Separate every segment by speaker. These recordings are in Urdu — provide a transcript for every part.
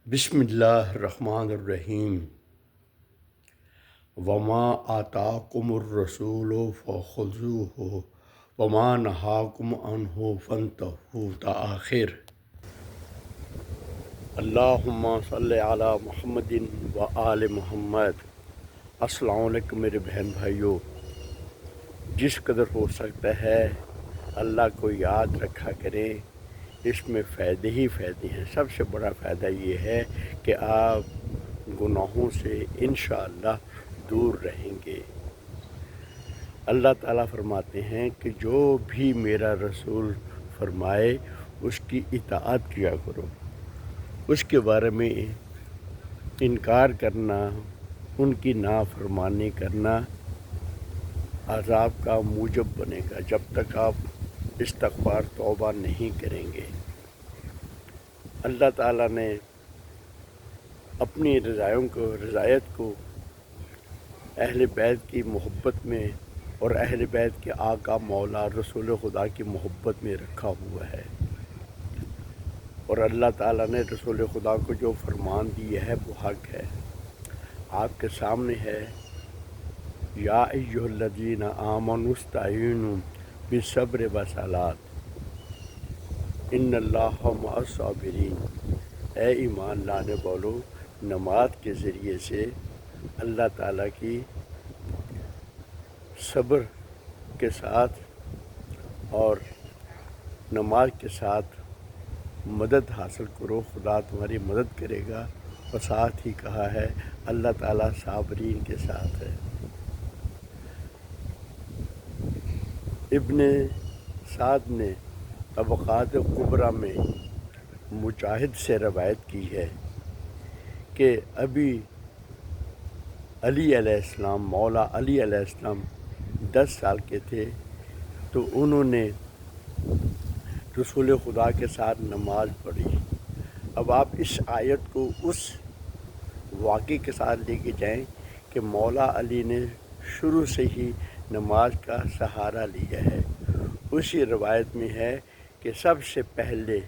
Speaker 1: بسم اللہ الرحمن الرحیم وما آتاکم الرسول فخذوہ وما نہاکم عنہ فانتہوا تآخر۔ اللہم صلی علی محمد و آل محمد۔ السلام علیکم میرے بہن بھائیوں، جس قدر ہو سکتا ہے اللہ کو یاد رکھا کریں، اس میں فائدے ہی فائدے ہیں۔ سب سے بڑا فائدہ یہ ہے کہ آپ گناہوں سے انشاءاللہ دور رہیں گے۔ اللہ تعالیٰ فرماتے ہیں کہ جو بھی میرا رسول فرمائے اس کی اطاعت کیا کرو، اس کے بارے میں انکار کرنا، ان کی نافرمانی کرنا عذاب کا موجب بنے گا جب تک آپ استغفار توبہ نہیں کریں گے۔ اللہ تعالیٰ نے اپنی رضایت کو اہل بیت کی محبت میں اور اہل بیت کے آقا مولا رسول خدا کی محبت میں رکھا ہوا ہے، اور اللہ تعالیٰ نے رسول خدا کو جو فرمان دیا ہے وہ حق ہے۔ آپ کے سامنے ہے یا ایھا الذین آمنوا استعینوا بالصبر والصلاۃ ان اللہ مع الصابرین۔ اے ایمان لانے والو، نماز کے ذریعے سے اللہ تعالیٰ کی صبر کے ساتھ اور نماز کے ساتھ مدد حاصل کرو، خدا تمہاری مدد کرے گا۔ اور ساتھ ہی کہا ہے اللہ تعالیٰ صابرین کے ساتھ ہے۔ ابن سعد نے طبقات کبریٰ میں مجاہد سے روایت کی ہے کہ ابھی علی علیہ السلام، مولا علی علیہ السلام 10 سال کے تھے تو انہوں نے رسول خدا کے ساتھ نماز پڑھی۔ اب آپ اس آیت کو اس واقعے کے ساتھ لے کے جائیں کہ مولا علی نے شروع سے ہی نماز کا سہارا لیا ہے۔ اسی روایت میں ہے کہ سب سے پہلے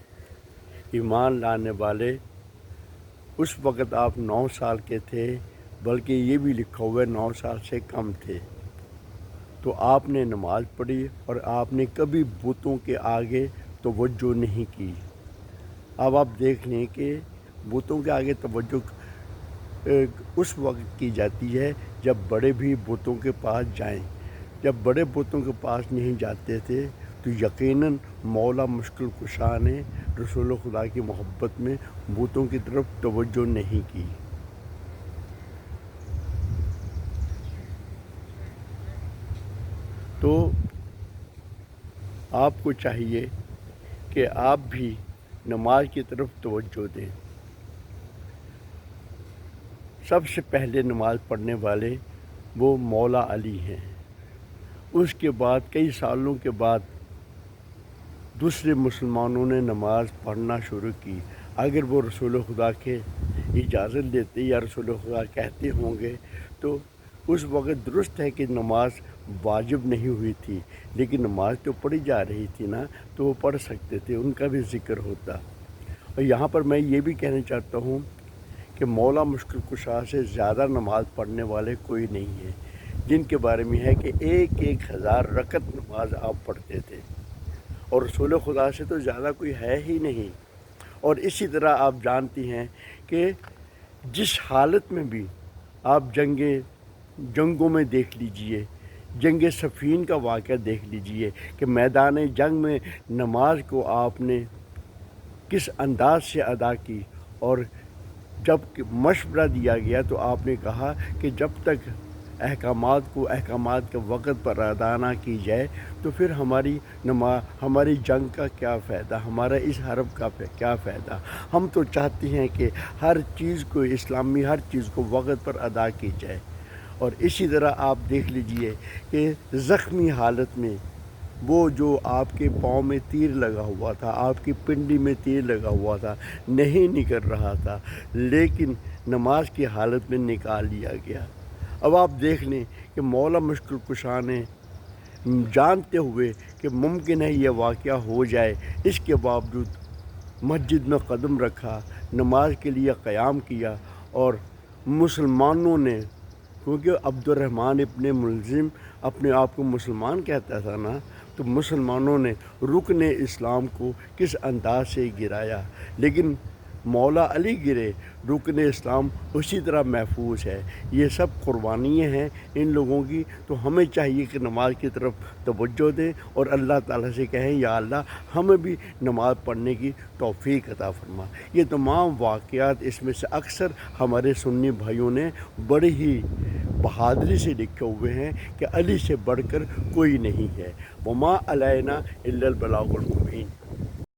Speaker 1: ایمان لانے والے اس وقت آپ 9 سال کے تھے، بلکہ یہ بھی لکھا ہوا ہے 9 سال سے کم تھے، تو آپ نے نماز پڑھی اور آپ نے کبھی بتوں کے آگے توجہ نہیں کی۔ اب آپ دیکھ لیں کہ بتوں کے آگے توجہ اس وقت کی جاتی ہے جب بڑے بھی بتوں کے پاس جائیں۔ جب بڑے بتوں کے پاس نہیں جاتے تھے تو یقیناً مولا مشکل کشا نے رسول خدا کی محبت میں بتوں کی طرف توجہ نہیں کی۔ تو آپ کو چاہیے کہ آپ بھی نماز کی طرف توجہ دیں۔ سب سے پہلے نماز پڑھنے والے وہ مولا علی ہیں۔ اس کے بعد کئی سالوں کے بعد دوسرے مسلمانوں نے نماز پڑھنا شروع کی۔ اگر وہ رسول خدا کے اجازت لیتے یا رسول خدا کہتے ہوں گے تو اس وقت درست ہے کہ نماز واجب نہیں ہوئی تھی، لیکن نماز تو پڑھی جا رہی تھی نا، تو وہ پڑھ سکتے تھے، ان کا بھی ذکر ہوتا۔ اور یہاں پر میں یہ بھی کہنا چاہتا ہوں کہ مولا مشکل کشا سے زیادہ نماز پڑھنے والے کوئی نہیں ہیں، جن کے بارے میں ہے کہ 1000 رکعت نماز آپ پڑھتے تھے، اور رسول خدا سے تو زیادہ کوئی ہے ہی نہیں۔ اور اسی طرح آپ جانتی ہیں کہ جس حالت میں بھی آپ جنگوں میں دیکھ لیجئے، جنگ صفین کا واقعہ دیکھ لیجئے کہ میدان جنگ میں نماز کو آپ نے کس انداز سے ادا کی، اور جب مشورہ دیا گیا تو آپ نے کہا کہ جب تک احکامات کے وقت پر ادا نہ کی جائے تو پھر ہماری جنگ کا کیا فائدہ، ہمارا اس حرب کا کیا فائدہ۔ ہم تو چاہتے ہیں کہ ہر چیز کو ہر چیز کو وقت پر ادا کی جائے۔ اور اسی طرح آپ دیکھ لیجئے کہ زخمی حالت میں وہ جو آپ کے پاؤں میں تیر لگا ہوا تھا، آپ کی پنڈلی میں تیر لگا ہوا تھا، نہیں نکل رہا تھا، لیکن نماز کی حالت میں نکال لیا گیا۔ اب آپ دیکھ لیں کہ مولا مشکل کشا نے جانتے ہوئے کہ ممکن ہے یہ واقعہ ہو جائے، اس کے باوجود مسجد میں قدم رکھا، نماز کے لیے قیام کیا، اور مسلمانوں نے، کیونکہ عبد الرحمن ابن ملزم اپنے آپ کو مسلمان کہتا تھا نا، تو مسلمانوں نے رکن اسلام کو کس انداز سے گرایا، لیکن مولا علی گرے، رکن اسلام اسی طرح محفوظ ہے۔ یہ سب قربانیاں ہیں ان لوگوں کی، تو ہمیں چاہیے کہ نماز کی طرف توجہ دیں اور اللہ تعالیٰ سے کہیں یا اللہ ہمیں بھی نماز پڑھنے کی توفیق عطا فرما۔ یہ تمام واقعات اس میں سے اکثر ہمارے سنی بھائیوں نے بڑی ہی بہادری سے لکھے ہوئے ہیں کہ علی سے بڑھ کر کوئی نہیں ہے۔ وما علینا الا البلاغ المبین۔